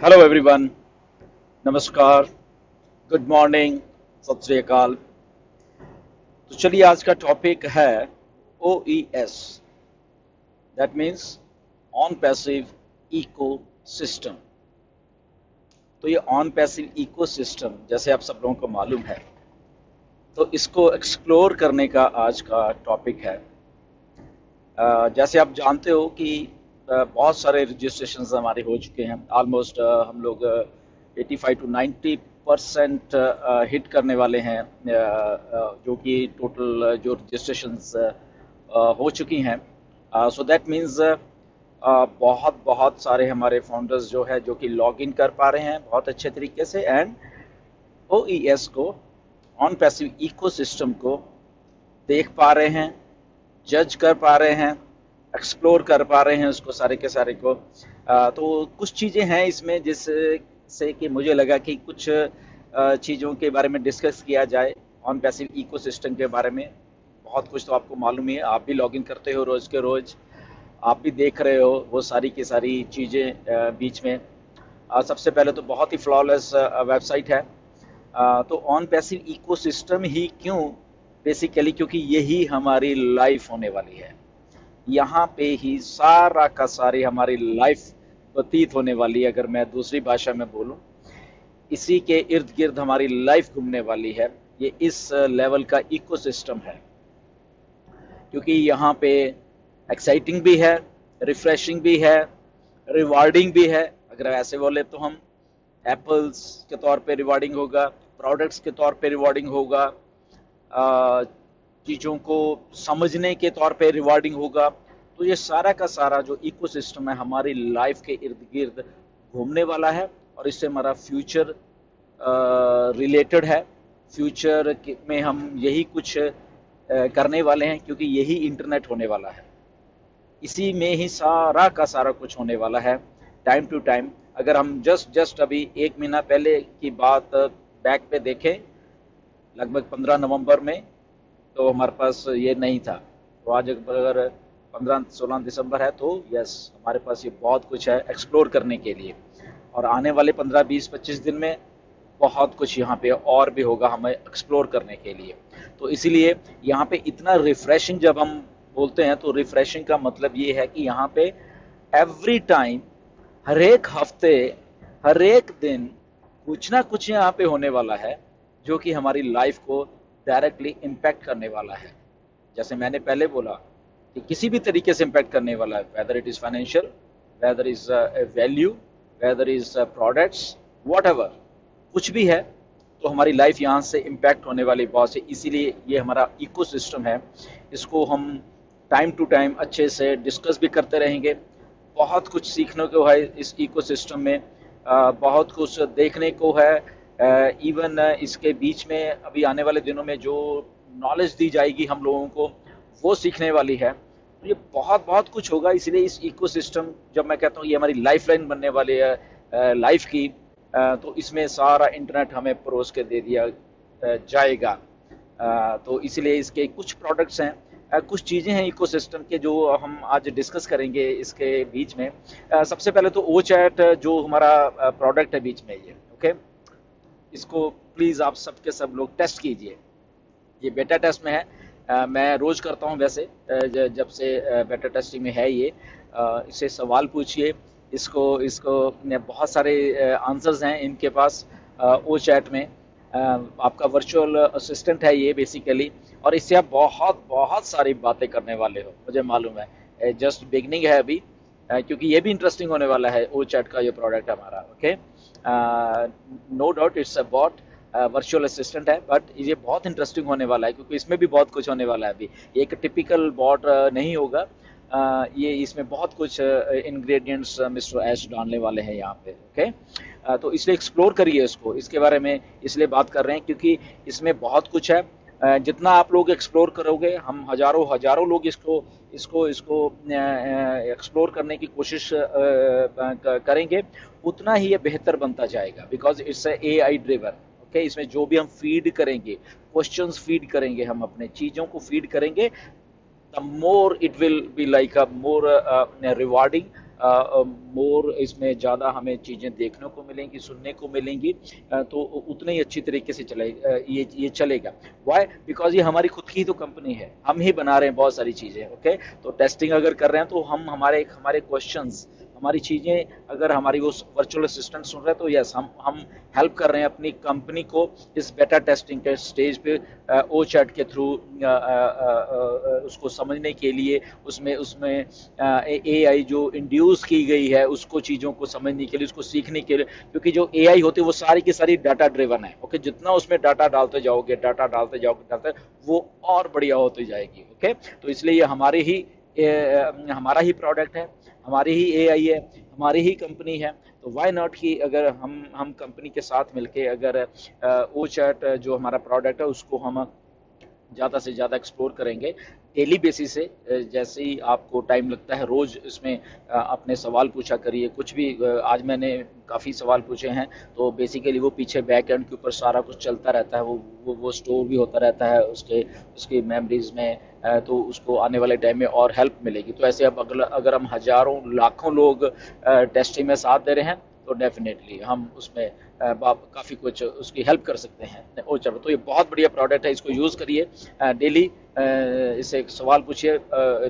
Hello everyone. नमस्कार। Good morning. सत श्री अकाल। तो चलिए आज का टॉपिक है O E S, that means on passive ecosystem. तो ये ऑन पैसिव इको सिस्टम जैसे आप सब लोगों को मालूम है, तो इसको एक्सप्लोर करने का आज का टॉपिक है। जैसे आप जानते हो कि बहुत सारे रजिस्ट्रेशन हमारे हो चुके हैं। ऑलमोस्ट हम लोग 85 to 90% हिट करने वाले हैं, जो कि टोटल जो रजिस्ट्रेशन हो चुकी हैं। सो दैट मीन्स बहुत बहुत सारे हमारे फाउंडर्स जो है जो कि लॉग इन कर पा रहे हैं बहुत अच्छे तरीके से, एंड ओ ई एस को, ऑन पैसिव इको सिस्टम को देख पा रहे हैं, जज कर पा रहे हैं, एक्सप्लोर कर पा रहे हैं उसको सारे के सारे को। तो कुछ चीज़ें हैं इसमें जिससे कि मुझे लगा कि कुछ चीज़ों के बारे में डिस्कस किया जाए ऑन पैसिव इकोसिस्टम के बारे में। बहुत कुछ तो आपको मालूम ही है, आप भी लॉगिन करते हो रोज़ के रोज़, आप भी देख रहे हो वो सारी की सारी चीज़ें बीच में। सबसे पहले तो बहुत ही फ्लॉलेस वेबसाइट है। तो ऑन पैसिव इकोसिस्टम ही क्यों? बेसिकली क्योंकि यही हमारी लाइफ होने वाली है। यहाँ पे ही सारा का सारी हमारी लाइफ व्यतीत होने वाली है। अगर मैं दूसरी भाषा में बोलूँ, इसी के इर्द गिर्द हमारी लाइफ घूमने वाली है। ये इस लेवल का इकोसिस्टम है, क्योंकि यहाँ पे एक्साइटिंग भी है, रिफ्रेशिंग भी है, रिवार्डिंग भी है। अगर ऐसे बोले तो हम एप्पल्स के तौर पे रिवार्डिंग होगा, प्रोडक्ट्स के तौर पे रिवार्डिंग होगा, चीज़ों को समझने के तौर पे रिवार्डिंग होगा। तो ये सारा का सारा जो इकोसिस्टम है हमारी लाइफ के इर्द गिर्द घूमने वाला है, और इससे हमारा फ्यूचर रिलेटेड है। फ्यूचर में हम यही कुछ करने वाले हैं, क्योंकि यही इंटरनेट होने वाला है। इसी में ही सारा का सारा कुछ होने वाला है टाइम टू टाइम। अगर हम जस्ट जस्ट अभी 1 महीना पहले की बात बैक पे देखें, लगभग 15 नवंबर में, तो हमारे पास ये नहीं था। तो आज अगर 15 16 दिसंबर है, तो यस, हमारे पास ये बहुत कुछ है एक्सप्लोर करने के लिए। और आने वाले 15 20 25 दिन में बहुत कुछ यहाँ पे और भी होगा हमें एक्सप्लोर करने के लिए। तो इसीलिए यहाँ पे इतना रिफ्रेशिंग जब हम बोलते हैं, तो रिफ्रेशिंग का मतलब ये है कि यहाँ पे एवरी टाइम, हर एक हफ्ते, हर एक दिन कुछ ना कुछ यहाँ पे होने वाला है जो कि हमारी लाइफ को डायरेक्टली इम्पैक्ट करने वाला है। जैसे मैंने पहले बोला कि किसी भी तरीके से इम्पैक्ट करने वाला है, whether it is financial, whether is value, whether is products, whatever, कुछ भी है, तो हमारी लाइफ यहाँ से इम्पैक्ट होने वाली बहुत से। इसीलिए ये हमारा इकोसिस्टम है, इसको हम टाइम टू टाइम अच्छे से डिस्कस भी करते रहेंगे। बहुत कुछ सीखने को है इस इकोसिस्टम में, बहुत कुछ देखने को है। इवन इसके बीच में अभी आने वाले दिनों में जो नॉलेज दी जाएगी हम लोगों को, वो सीखने वाली है। तो ये बहुत बहुत कुछ होगा। इसलिए इस इकोसिस्टम, जब मैं कहता हूँ ये हमारी लाइफलाइन बनने वाली है लाइफ की, तो इसमें सारा इंटरनेट हमें परोस के दे दिया जाएगा। तो इसलिए इसके कुछ प्रोडक्ट्स हैं, कुछ चीज़ें हैं इकोसिस्टम के जो हम आज डिस्कस करेंगे इसके बीच में। सबसे पहले तो ओ चैट जो हमारा प्रोडक्ट है बीच में, ये ओके, इसको प्लीज़ आप सबके सब लोग टेस्ट कीजिए। ये बेटा टेस्ट में है। मैं रोज़ करता हूँ वैसे, जब से बेटा टेस्टिंग में है ये। इससे सवाल पूछिए, इसको इसको बहुत सारे आंसर्स हैं इनके पास ओ चैट में। आपका वर्चुअल असिस्टेंट है ये बेसिकली, और इससे आप बहुत बहुत सारी बातें करने वाले हो, मुझे मालूम है। जस्ट बिगनिंग है अभी, क्योंकि ये भी इंटरेस्टिंग होने वाला है ओ चैट का ये प्रोडक्ट हमारा। Okay, no doubt it's a bot, virtual assistant है, बट ये बहुत इंटरेस्टिंग होने वाला है, क्योंकि इसमें भी बहुत कुछ होने वाला है। अभी एक टिपिकल बॉट नहीं होगा, ये इसमें बहुत कुछ इंग्रेडिएंट्स मिस्टर ऐश डालने वाले हैं यहाँ पे। ओके, तो इसलिए एक्सप्लोर करिए इसको, इसके बारे में इसलिए बात कर रहे हैं क्योंकि इसमें बहुत कुछ है। जितना आप लोग एक्सप्लोर करोगे, हम हजारों हजारों लोग इसको इसको इसको एक्सप्लोर करने की कोशिश करेंगे, उतना ही ये बेहतर बनता जाएगा, because it's a I driven. Okay, इसमें जो भी हम फीड करेंगे, क्वेश्चंस फीड करेंगे, हम अपने चीज़ों को फीड करेंगे, the more it will be like a more rewarding, मोर इसमें ज़्यादा हमें चीज़ें देखने को मिलेंगी, सुनने को मिलेंगी, तो उतने ही अच्छी तरीके से ये चलेगा। वाई? बिकॉज ये हमारी खुद की तो कंपनी है, हम ही बना रहे हैं बहुत सारी चीज़ें। ओके, तो टेस्टिंग अगर कर रहे हैं तो हम हमारे हमारे क्वेश्चंस, हमारी चीज़ें अगर हमारी वो वर्चुअल असिस्टेंट सुन रहे हैं तो यस, हम हेल्प कर रहे हैं अपनी कंपनी को इस बेटा टेस्टिंग के स्टेज पे ओ चैट के थ्रू उसको समझने के लिए, उसमें उसमें एआई जो इंड्यूस की गई है उसको, चीज़ों को समझने के लिए, उसको सीखने के लिए, क्योंकि जो एआई होती है वो सारी की सारी डाटा ड्रिवन है। ओके, जितना उसमें डाटा डालते जाओगे, वो और बढ़िया होती जाएगी। ओके, तो इसलिए ये हमारा ही प्रोडक्ट है, हमारी ही एआई है, हमारी ही कंपनी है। तो वाई नॉट कि अगर हम कंपनी के साथ मिलके अगर ओ चैट जो हमारा प्रोडक्ट है उसको हम ज़्यादा से ज़्यादा एक्सप्लोर करेंगे डेली बेसिस से। जैसे ही आपको टाइम लगता है रोज़ इसमें अपने सवाल पूछा करिए, कुछ भी। आज मैंने काफ़ी सवाल पूछे हैं, तो बेसिकली वो पीछे बैक एंड के ऊपर सारा कुछ चलता रहता है, वो स्टोर भी होता रहता है उसके मेमोरीज में, तो उसको आने वाले टाइम में और हेल्प मिलेगी। तो ऐसे अब अगर हम हज़ारों लाखों लोग टेस्टिंग में साथ दे रहे हैं तो डेफिनेटली हम उसमें काफ़ी कुछ उसकी हेल्प कर सकते हैं। ओ चलो, तो ये बहुत बढ़िया प्रोडक्ट है, इसको यूज़ करिए डेली। इससे एक सवाल पूछिए,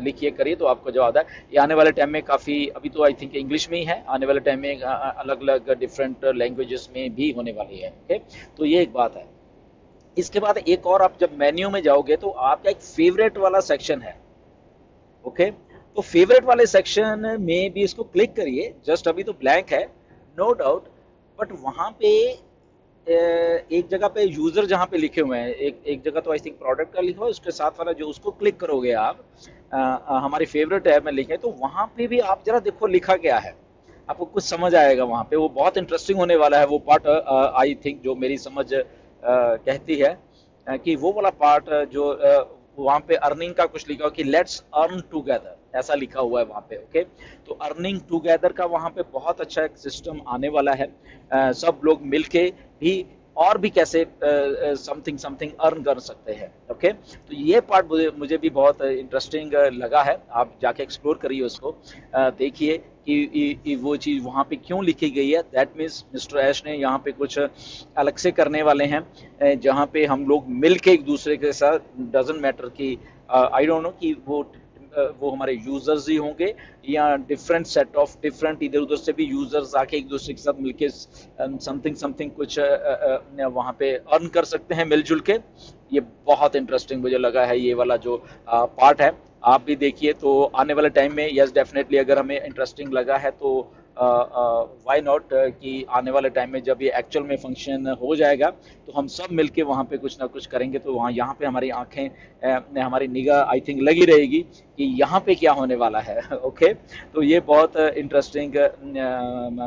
लिखिए, करिए, तो आपको जवाब है। ये आने वाले टाइम में काफ़ी, अभी तो आई थिंक इंग्लिश में ही है, आने वाले टाइम में अलग अलग डिफरेंट लैंग्वेजेस में भी होने वाली है। ओके, तो ये एक बात है। इसके बाद एक और, आप जब मेन्यू में जाओगे तो आपका एक फेवरेट वाला सेक्शन है। ओके, तो फेवरेट वाले सेक्शन में भी इसको क्लिक करिए। जस्ट अभी तो ब्लैंक है, नो डाउट, बट वहां पे एक जगह पे यूजर जहां पे लिखे हुए हैं, एक जगह तो आई थिंक प्रोडक्ट का लिखा हुआ है, उसके साथ वाला जो, उसको क्लिक करोगे आप, हमारी फेवरेट टैब में लिखे, तो वहां पे भी आप जरा देखो लिखा क्या है, आपको कुछ समझ आएगा वहां पे। वो बहुत इंटरेस्टिंग होने वाला है वो पार्ट, आई थिंक, जो मेरी समझ कहती है कि वो वाला पार्ट जो वहां पे अर्निंग का कुछ लिखा हो कि लेट्स अर्न टुगेदर, ऐसा लिखा हुआ है वहां पे। ओके, तो अर्निंग टुगेदर का वहां पे बहुत अच्छा एक सिस्टम आने वाला है। सब लोग मिलके भी और भी कैसे समथिंग समथिंग अर्न कर सकते हैं। ओके, तो ये पार्ट मुझे भी बहुत इंटरेस्टिंग लगा है। आप जाके एक्सप्लोर करिए उसको, देखिए कि वो चीज़ वहाँ पे क्यों लिखी गई है। दैट मीन्स मिस्टर ऐश ने यहाँ पे कुछ अलग से करने वाले हैं, जहाँ पे हम लोग मिल के एक दूसरे के साथ, डजेंट मैटर कि आई डोंट नो कि वो हमारे यूजर्स ही होंगे या डिफरेंट सेट ऑफ डिफरेंट, इधर उधर से भी यूजर्स आके एक दूसरे के साथ मिलके समथिंग समथिंग कुछ वहाँ पे अर्न कर सकते हैं मिलजुल के। ये बहुत इंटरेस्टिंग मुझे लगा है ये वाला जो पार्ट है। आप भी देखिए, तो आने वाले टाइम में यस डेफिनेटली अगर हमें इंटरेस्टिंग लगा है तो वाई नॉट कि आने वाले टाइम में जब ये एक्चुअल में फंक्शन हो जाएगा तो हम सब मिलके वहाँ पे कुछ ना कुछ करेंगे। तो वहाँ यहाँ पे हमारी आंखें, हमारी निगाह आई थिंक लगी रहेगी कि यहाँ पे क्या होने वाला है। ओके, तो ये बहुत इंटरेस्टिंग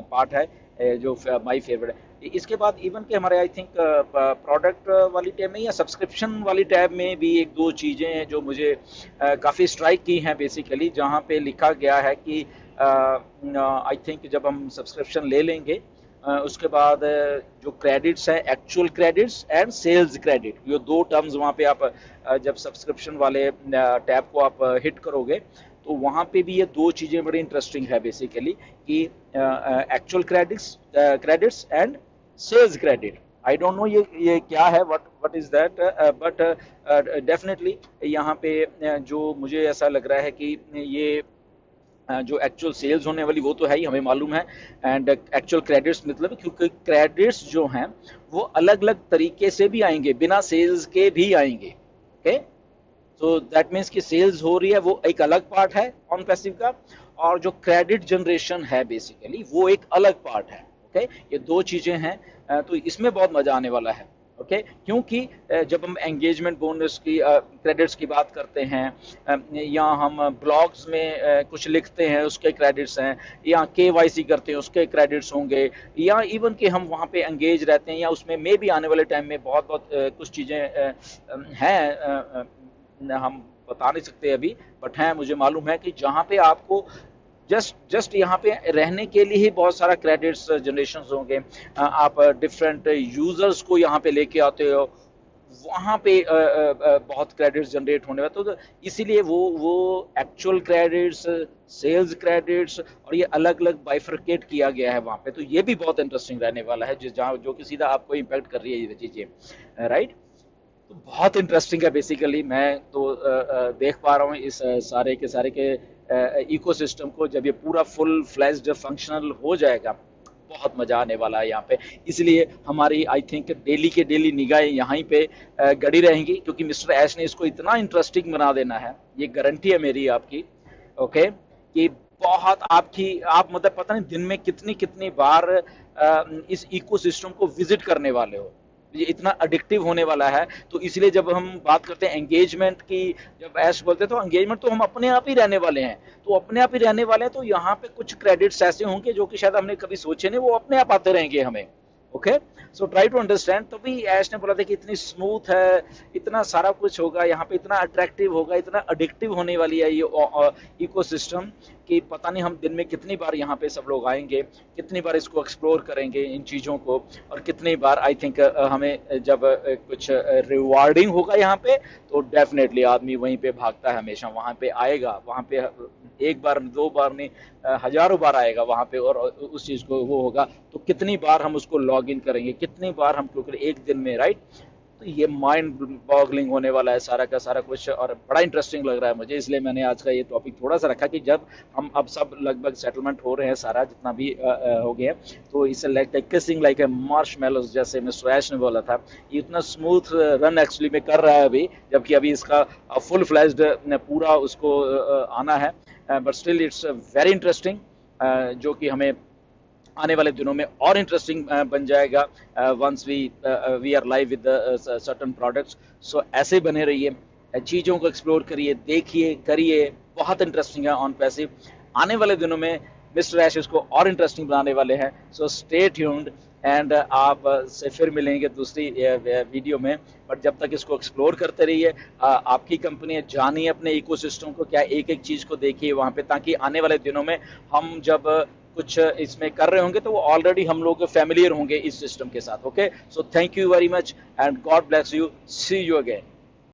पार्ट है जो माई फेवरेट है। इसके बाद इवन के हमारे आई थिंक प्रोडक्ट वाली टैब में या सब्सक्रिप्शन वाली टैब में भी एक दो चीज़ें हैं जो मुझे काफ़ी स्ट्राइक की हैं बेसिकली, जहाँ पे लिखा गया है कि आई थिंक जब हम सब्सक्रिप्शन ले लेंगे उसके बाद जो क्रेडिट्स हैं, actual credits and sales credit, ये दो टर्म्स वहाँ पे आप जब सब्सक्रिप्शन वाले टैब को आप हिट करोगे तो वहाँ पे भी ये दो चीज़ें बड़ी इंटरेस्टिंग है बेसिकली कि actual credits and sales credit. I don't know ये क्या है, what is that, but definitely यहाँ पे जो मुझे ऐसा लग रहा है कि ये जो एक्चुअल सेल्स होने वाली वो तो है ही, हमें मालूम है, एंड एक्चुअल क्रेडिट्स मतलब, क्योंकि क्रेडिट्स जो हैं वो अलग अलग तरीके से भी आएंगे, बिना सेल्स के भी आएंगे। ओके, तो दैट मीन्स कि सेल्स हो रही है वो एक अलग पार्ट है ऑन पैसिव का, और जो क्रेडिट जनरेशन है बेसिकली वो एक अलग पार्ट है। ओके, ये दो चीजें हैं, तो इसमें बहुत मजा आने वाला है। ओके, क्योंकि जब हम एंगेजमेंट बोनस की क्रेडिट्स की बात करते हैं, या हम ब्लॉग्स में कुछ लिखते हैं उसके क्रेडिट्स हैं, या केवाईसी करते हैं उसके क्रेडिट्स होंगे, या इवन कि हम वहाँ पे एंगेज रहते हैं, या उसमें मे भी आने वाले टाइम में बहुत बहुत कुछ चीज़ें हैं, हम बता नहीं सकते अभी, बट हैं, मुझे मालूम है कि जहाँ पे आपको जस्ट यहाँ पे रहने के लिए ही बहुत सारा क्रेडिट्स जनरेशन होंगे। आप डिफरेंट यूजर्स को यहाँ पे लेके आते हो, वहाँ पे बहुत क्रेडिट्स जनरेट होने वाले। तो इसीलिए वो एक्चुअल क्रेडिट्स, सेल्स क्रेडिट्स और ये अलग अलग बाइफरकेट किया गया है वहाँ पे। तो ये भी बहुत इंटरेस्टिंग रहने वाला है, जो कि सीधा आपको इम्पैक्ट कर रही है ये चीज़ें, राइट। तो बहुत इंटरेस्टिंग है बेसिकली। मैं तो देख पा रहा हूँ इस सारे के सारे के इकोसिस्टम को, जब ये पूरा फुल फ्लैश्ड फंक्शनल हो जाएगा बहुत मजा आने वाला है यहाँ पे। इसलिए हमारी आई थिंक डेली के डेली निगाहें यहाँ पे गड़ी रहेंगी, क्योंकि मिस्टर ऐश ने इसको इतना इंटरेस्टिंग बना देना है, ये गारंटी है मेरी आपकी। ओके, कि बहुत आप मतलब पता नहीं दिन में कितनी कितनी बार इस इकोसिस्टम को विजिट करने वाले हो। ये इतना अडिक्टिव होने वाला है। तो इसलिए जब हम बात करते हैं एंगेजमेंट की, जब ऐश बोलते हैं तो एंगेजमेंट तो हम अपने आप ही रहने वाले हैं। तो अपने आप ही रहने वाले हैं, तो यहाँ पे कुछ क्रेडिट्स ऐसे होंगे जो कि शायद हमने कभी सोचे नहीं, वो अपने आप आते रहेंगे हमें। Okay, so try to understand. तो भी ऐश ने बोला था कि इतनी स्मूथ है, इतना सारा कुछ होगा यहाँ पे, इतना अट्रैक्टिव होगा, इतना अडिक्टिव होने वाली है ये इकोसिस्टम, कि पता नहीं हम दिन में कितनी बार यहाँ पे सब लोग आएंगे, कितनी बार इसको एक्सप्लोर करेंगे इन चीज़ों को, और कितनी बार आई थिंक हमें जब कुछ रिवार्डिंग होगा यहाँ पे, तो डेफिनेटली आदमी वहीं पे भागता है, हमेशा वहाँ पे आएगा, वहाँ पे एक बार दो बार नहीं हजारों बार आएगा वहाँ पे, और उस चीज़ को वो होगा। तो कितनी बार हम उसको लॉग इन करेंगे, कितनी बार हम, क्योंकि एक दिन में, राइट। तो ये माइंड बॉगलिंग होने वाला है सारा का सारा कुछ, और बड़ा इंटरेस्टिंग लग रहा है मुझे। इसलिए मैंने आज का ये टॉपिक थोड़ा सा रखा कि जब हम अब सब लगभग सेटलमेंट हो रहे हैं, सारा जितना भी हो गया, तो इसे लाइक किसिंग लाइक ए मार्शमैलोज, जैसे मिस्टर ऐश ने बोला था, ये इतना स्मूथ रन एक्चुअली में कर रहा है अभी, जबकि अभी इसका फुल फ्लैश्ड पूरा उसको आना है। But still it's very interesting, जो कि हमें आने वाले दिनों में और इंटरेस्टिंग बन जाएगा once we are live with certain products. So ऐसे बने रहिए, चीज़ों को एक्सप्लोर करिए, देखिए, करिए, बहुत इंटरेस्टिंग है ऑन पैसिव। आने वाले दिनों में मिस्टर ऐश इसको और इंटरेस्टिंग बनाने वाले हैं। सो स्टे ट्यून्ड, एंड आप से फिर मिलेंगे दूसरी वीडियो में। बट जब तक इसको एक्सप्लोर करते रहिए, आपकी कंपनी है, जानिए अपने इकोसिस्टम को, क्या एक एक चीज़ को देखिए वहाँ पे, ताकि आने वाले दिनों में हम जब कुछ इसमें कर रहे होंगे तो वो ऑलरेडी हम लोग फैमिलियर होंगे इस सिस्टम के साथ। Okay, so thank you very much and God bless you, see you again.